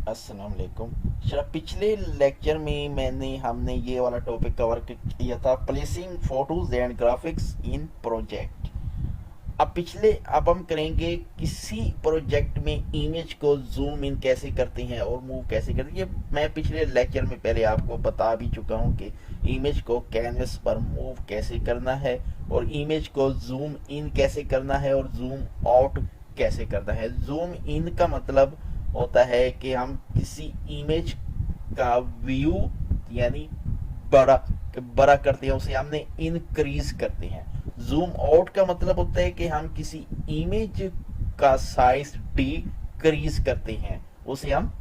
अस्सलाम वालेकुम। चलो, पिछले लेक्चर में हमने ये वाला टॉपिक कवर किया था, placing photos and graphics in project. अब हम करेंगे किसी प्रोजेक्ट में इमेज को जूम इन कैसे करते हैं और मूव कैसे करते हैं। ये मैं पिछले लेक्चर में पहले आपको बता भी चुका हूँ कि इमेज को कैनवस पर मूव कैसे करना है और इमेज को जूम इन कैसे करना है और जूम आउट कैसे करना है। जूम इन का मतलब होता है कि हम किसी इमेज का व्यू यानी बड़ा बड़ा करते हैं, उसे हमने इंक्रीज करते हैं। जूम आउट का मतलब होता है कि हम किसी इमेज का साइज डिक्रीज करते हैं, उसे हम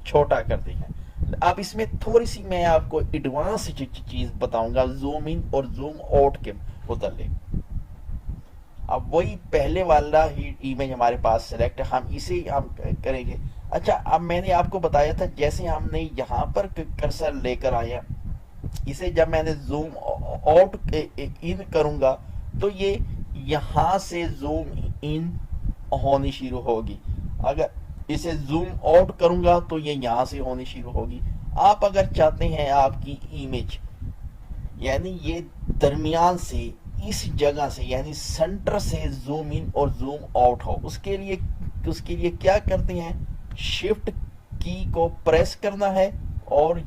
छोटा करते हैं। अब इसमें थोड़ी सी मैं आपको एडवांस चीज बताऊंगा जूम इन और जूम आउट के मुतालिक। अब वही पहले वाला ही इमेज हमारे पास सेलेक्ट, हम इसे हम करेंगे। अच्छा, अब मैंने आपको बताया था जैसे हमने यहाँ पर कर्सर लेकर आया, इसे जब मैंने जूम आउट इन करूंगा तो ये यहाँ से जूम इन होनी शुरू होगी। अगर इसे जूम आउट करूंगा तो ये यहाँ से होनी शुरू होगी। आप अगर चाहते हैं आपकी इमेज यानी ये दरमियान से इस जगह से यानी सेंटर से जूम इन और जूम आउट हो, उसके लिए क्या करते हैं, शिफ्ट की को प्रेस करना है और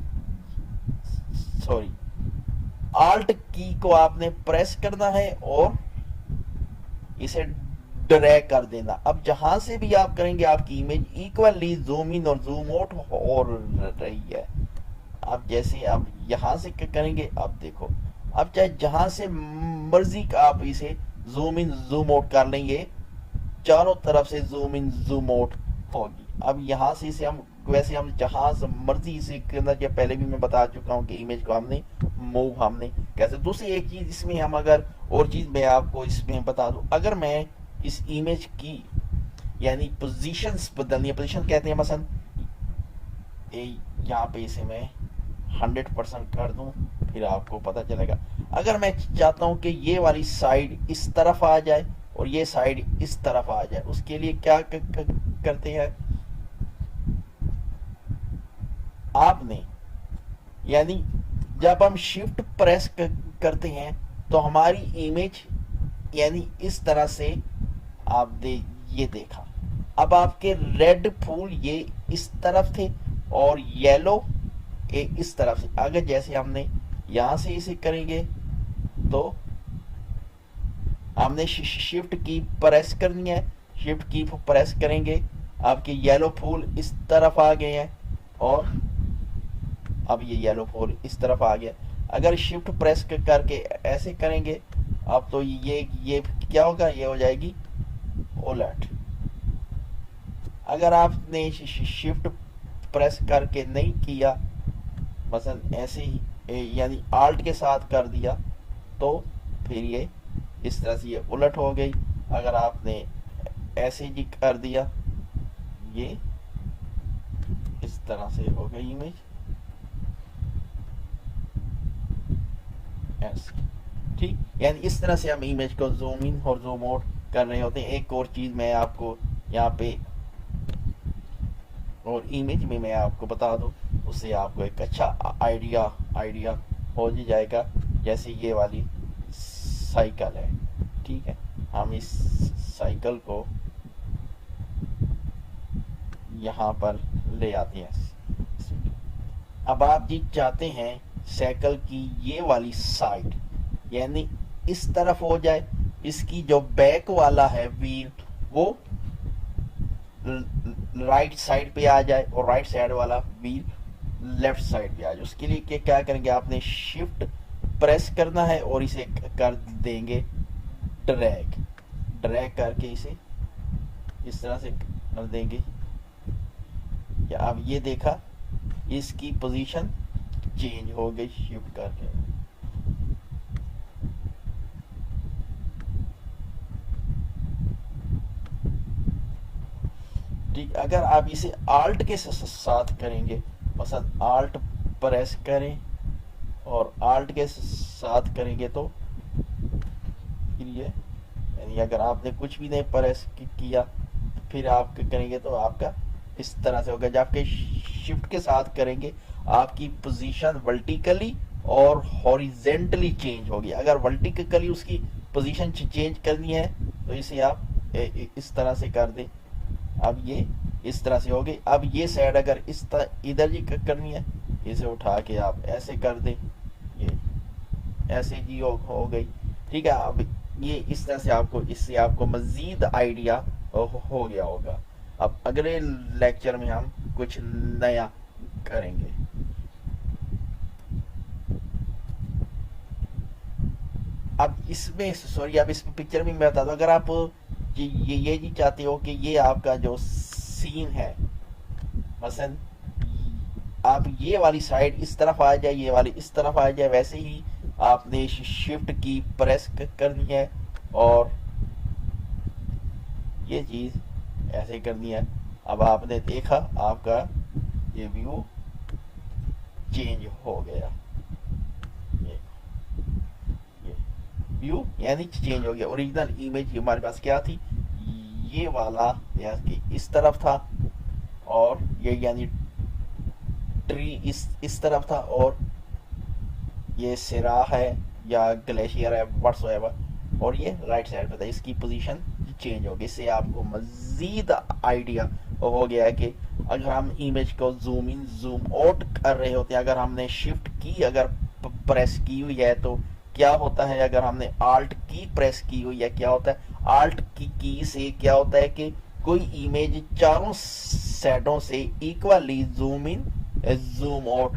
सॉरी आल्ट की को आपने प्रेस करना है और इसे ड्रैग कर देना। अब जहां से भी आप करेंगे आपकी इमेज इक्वली जूम इन और जूम आउट हो रही है। अब जैसे आप यहां से करेंगे, अब देखो, अब चाहे जहां से मर्जी का आप इसे जूम इन जूम आउट कर लेंगे, चारों तरफ से जूम इन जूम आउट होगी। अब यहाँ से इसे हम वैसे हम जहां से मर्जी इसे करना चाहिए, पहले भी मैं बता चुका हूँ कि इमेज को हमने मूव हमने कैसे। दूसरी एक चीज इसमें हम अगर और चीज मैं आपको इसमें बता दूं, अगर मैं इस इमेज की यानी पोजीशंस बदलनी है, पोजीशन कहते हैं मसलन यहाँ पे इसे मैं 100% कर दूं, फिर आपको पता चलेगा। अगर मैं चाहता हूं कि ये वाली साइड इस तरफ आ जाए और ये साइड इस तरफ आ जाए, उसके लिए क्या करते हैं आपने, यानी जब हम शिफ्ट प्रेस करते हैं तो हमारी इमेज यानी इस तरह से ये देखा। अब आपके रेड फूल ये इस तरफ थे और येलो इस तरफ से। अगर जैसे हमने यहां से इसे करेंगे तो हमने शिफ्ट की प्रेस करनी है, शिफ्ट की प्रेस करेंगे, आपके येलो फूल इस तरफ आ गए हैं और अब ये येलो फूल इस तरफ आ गया। अगर शिफ्ट प्रेस करके ऐसे करेंगे अब तो ये क्या होगा, ये हो जाएगी उलट। अगर आपने शिफ्ट प्रेस करके नहीं किया, मसलन ऐसे ही यानी आल्ट के साथ कर दिया, तो फिर ये इस तरह से ये उलट हो गई। अगर आपने ऐसे ही कर दिया, ये इस तरह से हो गई इमेज ऐसे। ठीक, यानी इस तरह से हम इमेज को जूम इन और जूम आउट कर रहे होते हैं। एक और चीज मैं आपको यहाँ पे और इमेज में मैं आपको बता दूं, उससे आपको एक अच्छा आइडिया हो जाएगा। जैसे ये वाली साइकिल है, ठीक है, हम इस साइकिल को यहाँ पर ले आते हैं। अब आप जी चाहते हैं साइकिल की ये वाली साइड यानी इस तरफ हो जाए, इसकी जो बैक वाला है व्हील वो राइट साइड पे आ जाए और राइट साइड वाला व्हील लेफ्ट साइड पे आ जाए। उसके लिए क्या करेंगे, आपने शिफ्ट प्रेस करना है और इसे कर देंगे ड्रैग करके इसे इस तरह से कर देंगे। या अब ये देखा, इसकी पोजीशन चेंज हो गई शिफ्ट करके। ठीक, अगर आप इसे आल्ट के साथ करेंगे, मसलन आल्ट प्रेस करें और आल्ट के साथ करेंगे तो फिर ये यानी अगर आपने कुछ भी नहीं प्रेस किया फिर आप करेंगे तो आपका इस तरह से होगा। जब आपके शिफ्ट के साथ करेंगे आपकी पोजीशन वर्टिकली और हॉरिजेंटली चेंज होगी। अगर वर्टिकली उसकी पोजीशन चेंज करनी है तो इसे आप इस तरह से कर दें। अब ये इस तरह से होगी। अब ये साइड अगर इस तरह इधर जी करनी है, इसे उठा के आप ऐसे कर दें, ये ऐसे जी हो गई। ठीक है, अब ये इस तरह से आपको, इससे आपको मजीद आइडिया हो गया होगा। अब अगले लेक्चर में हम कुछ नया करेंगे। अब इसमें सॉरी, अब इस पिक्चर में मैं बता दूं, अगर आप ये जी चाहते हो कि ये आपका जो सीन है, मसलन आप ये वाली साइड इस तरफ आ जाए, ये वाली इस तरफ आ जाए, वैसे ही आपने शिफ्ट की प्रेस करनी है और ये चीज ऐसे करनी है। अब आपने देखा आपका ये व्यू चेंज हो गया, ये व्यू यानी चेंज हो गया। ओरिजिनल इमेज हमारे पास क्या थी, ये वाला यानी इस तरफ था और ये यानी ट्री इस तरफ था और ये सिरा है या ग्लेशियर है व्हाट्सएवर, और ये राइट साइड पे था। इसकी पोजीशन चेंज हो गई। इससे आपको मजीद आइडिया हो गया है कि अगर हम इमेज को जूम इन जूम आउट कर रहे होते हैं, अगर हमने शिफ्ट की अगर प्रेस की हुई है तो क्या होता है, अगर हमने आल्ट की प्रेस की हुई है क्या होता है। आल्ट की से क्या होता है कि कोई इमेज चारों साइडों से equally zoom in zoom out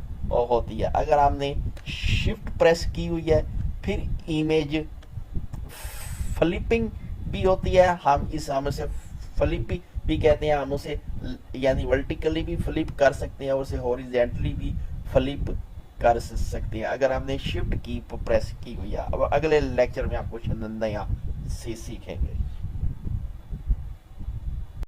होती है। अगर हमने शिफ्ट प्रेस की हुई है फिर इमेज फ्लिपिंग भी होती है। हम उसे फ्लिप भी कहते हैं। हम उसे यानी वर्टिकली भी फ्लिप कर सकते हैं और उसे हॉरिजेंटली भी फ्लिप कर सकते हैं अगर हमने शिफ्ट की प्रेस की हुई है। अब अगले लेक्चर में आप कुछ नया सीखेंगे।